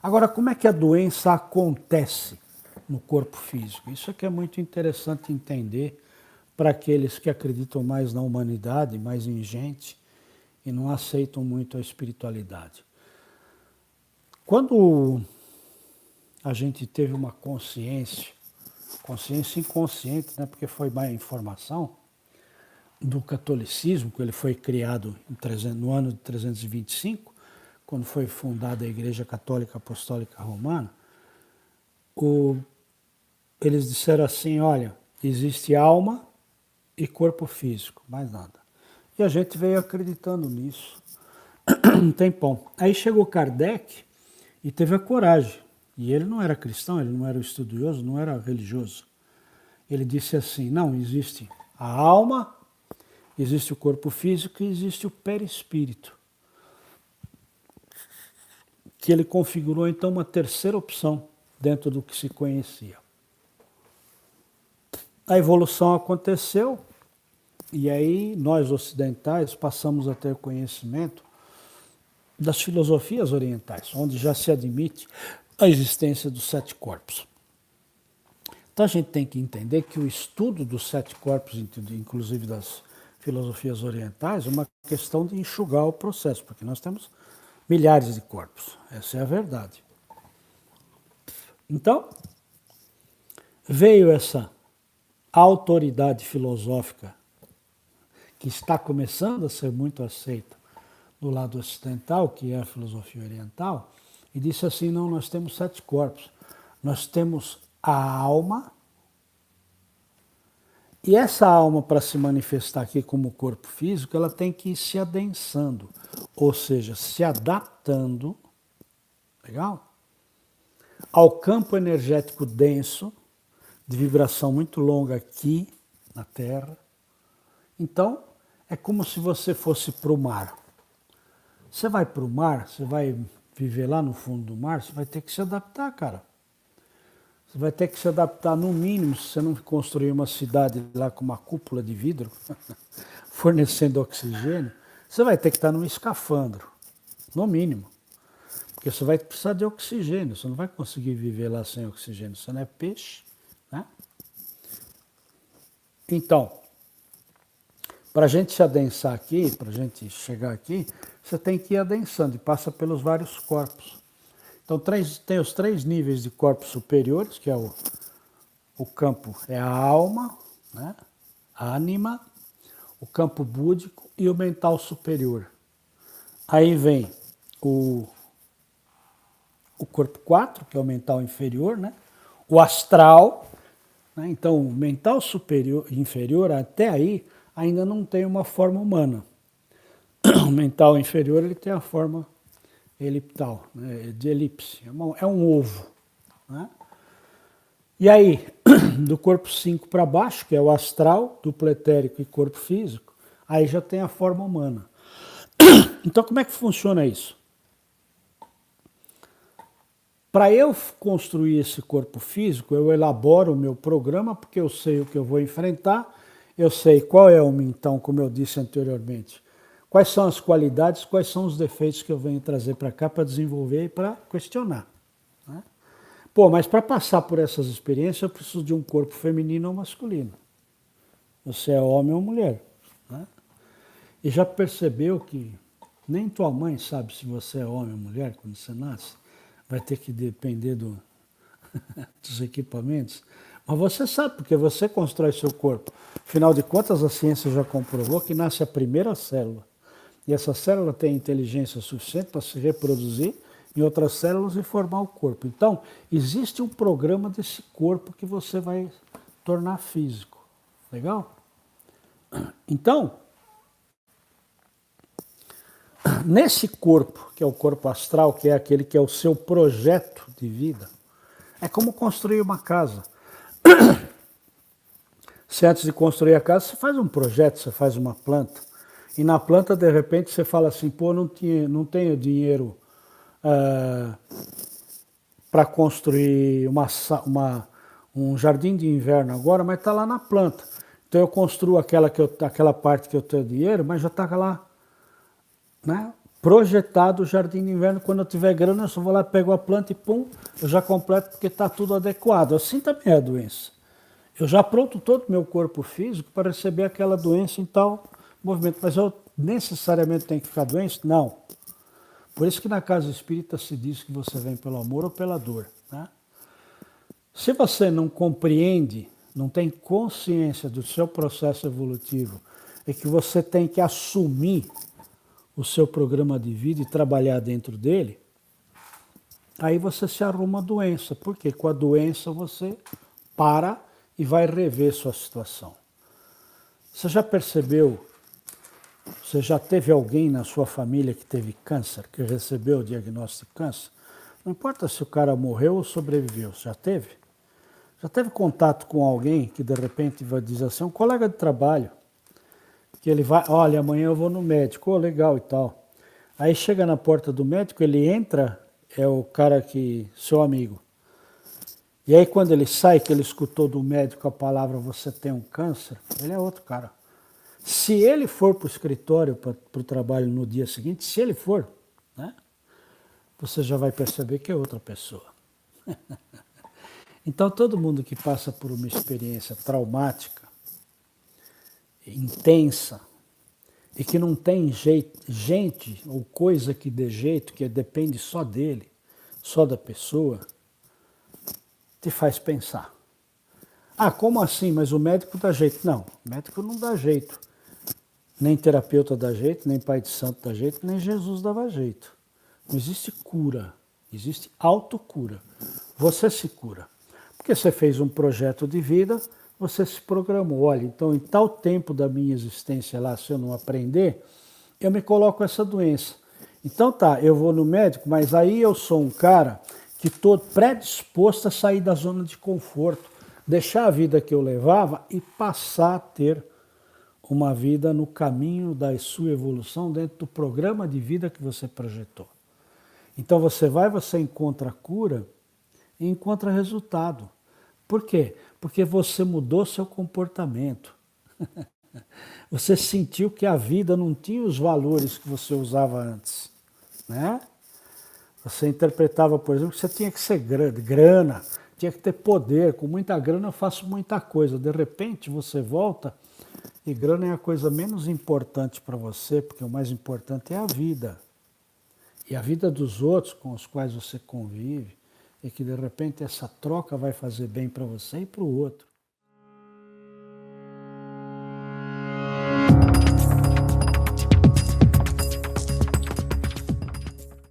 Agora, como é que a doença acontece no corpo físico? Isso é que é muito interessante entender para aqueles que acreditam mais na humanidade, mais em gente, e não aceitam muito a espiritualidade. Quando a gente teve uma consciência inconsciente, né, porque foi má informação, do catolicismo, que ele foi criado no ano de 325, quando foi fundada a Igreja Católica Apostólica Romana, eles disseram assim, olha, existe alma e corpo físico, mais nada. E a gente veio acreditando nisso um tempão. Aí chegou Kardec e teve a coragem, e ele não era cristão, ele não era estudioso, não era religioso. Ele disse assim, não, existe a alma, existe o corpo físico e existe o perispírito. Que ele configurou então uma terceira opção dentro do que se conhecia. A evolução aconteceu e aí nós ocidentais passamos a ter conhecimento das filosofias orientais, onde já se admite a existência dos 7 corpos. Então a gente tem que entender que o estudo dos 7 corpos, inclusive das filosofias orientais, é uma questão de enxugar o processo, porque nós temos milhares de corpos, essa é a verdade. Então, veio essa autoridade filosófica que está começando a ser muito aceita do lado ocidental, que é a filosofia oriental, e disse assim, não, nós temos 7 corpos. Nós temos a alma, e essa alma, para se manifestar aqui como corpo físico, ela tem que ir se adensando, ou seja, se adaptando, legal? Ao campo energético denso, de vibração muito longa aqui na Terra. Então, é como se você fosse para o mar. Você vai para o mar, você vai viver lá no fundo do mar, você vai ter que se adaptar, cara. Você vai ter que se adaptar no mínimo, se você não construir uma cidade lá com uma cúpula de vidro, fornecendo oxigênio, você vai ter que estar num escafandro, no mínimo. Porque você vai precisar de oxigênio, você não vai conseguir viver lá sem oxigênio, você não é peixe, né? Então, para a gente se adensar aqui, para a gente chegar aqui, você tem que ir adensando e passa pelos vários corpos. Então tem os 3 níveis de corpos superiores, que é o campo, é a alma, né? A ânima, o campo búdico e o mental superior. Aí vem o corpo 4, que é o mental inferior, né? O astral, né? Então o mental superior inferior até aí ainda não tem uma forma humana. O mental inferior ele tem a forma eliptal, né? De elipse, é um ovo, né? E aí, do corpo 5 para baixo, que é o astral, duplo etérico e corpo físico, aí já tem a forma humana. Então como é que funciona isso? Para eu construir esse corpo físico, eu elaboro o meu programa, porque eu sei o que eu vou enfrentar, eu sei qual é o então, como eu disse anteriormente, quais são as qualidades, quais são os defeitos que eu venho trazer para cá para desenvolver e para questionar. Né? Pô, mas para passar por essas experiências eu preciso de um corpo feminino ou masculino. Você é homem ou mulher. Né? E já percebeu que nem tua mãe sabe se você é homem ou mulher quando você nasce? Vai ter que depender dos equipamentos. Mas você sabe, porque você constrói seu corpo. Afinal de contas, a ciência já comprovou que nasce a primeira célula. E essa célula tem inteligência suficiente para se reproduzir em outras células e formar o corpo. Então, existe um programa desse corpo que você vai tornar físico. Legal? Então, nesse corpo, que é o corpo astral, que é aquele que é o seu projeto de vida, é como construir uma casa. Se antes de construir a casa, você faz um projeto, você faz uma planta. E na planta, de repente, você fala assim, pô, não tenho dinheiro para construir um jardim de inverno agora, mas está lá na planta. Então eu construo aquela parte que eu tenho dinheiro, mas já está lá, né, projetado o jardim de inverno. Quando eu tiver grana, eu só vou lá, pego a planta e pum, eu já completo porque está tudo adequado. Assim também é a doença. Eu já pronto todo o meu corpo físico para receber aquela doença em tal movimento. Mas eu necessariamente tenho que ficar doente? Não. Por isso que na casa espírita se diz que você vem pelo amor ou pela dor, né? Se você não compreende, não tem consciência do seu processo evolutivo e que você tem que assumir o seu programa de vida e trabalhar dentro dele, aí você se arruma a doença. Porque com a doença você para e vai rever sua situação. Você já percebeu, você já teve alguém na sua família que teve câncer, que recebeu o diagnóstico de câncer? Não importa se o cara morreu ou sobreviveu, já teve? Já teve contato com alguém que de repente vai dizer assim, um colega de trabalho, que ele vai, olha, amanhã eu vou no médico, oh, legal e tal. Aí chega na porta do médico, ele entra, é o cara que, seu amigo. E aí quando ele sai, que ele escutou do médico a palavra, você tem um câncer, ele é outro cara. Se ele for para o escritório, para o trabalho no dia seguinte, se ele for, né, você já vai perceber que é outra pessoa. Então todo mundo que passa por uma experiência traumática, intensa, e que não tem gente ou coisa que dê jeito, que depende só dele, só da pessoa, te faz pensar. Ah, como assim? Mas o médico dá jeito. Não, o médico não dá jeito. Nem terapeuta dá jeito, nem pai de santo dá jeito, nem Jesus dava jeito. Não existe cura, existe autocura. Você se cura. Porque você fez um projeto de vida, você se programou. Olha, então em tal tempo da minha existência lá, se eu não aprender, eu me coloco essa doença. Então tá, eu vou no médico, mas aí eu sou um cara que estou predisposto a sair da zona de conforto, deixar a vida que eu levava e passar a ter uma vida no caminho da sua evolução dentro do programa de vida que você projetou. Então você vai, você encontra cura e encontra resultado. Por quê? Porque você mudou seu comportamento. Você sentiu que a vida não tinha os valores que você usava antes, né? Você interpretava, por exemplo, que você tinha que ser grana, tinha que ter poder. Com muita grana eu faço muita coisa. De repente você volta e grana é a coisa menos importante para você, porque o mais importante é a vida. E a vida dos outros com os quais você convive, e que de repente essa troca vai fazer bem para você e para o outro.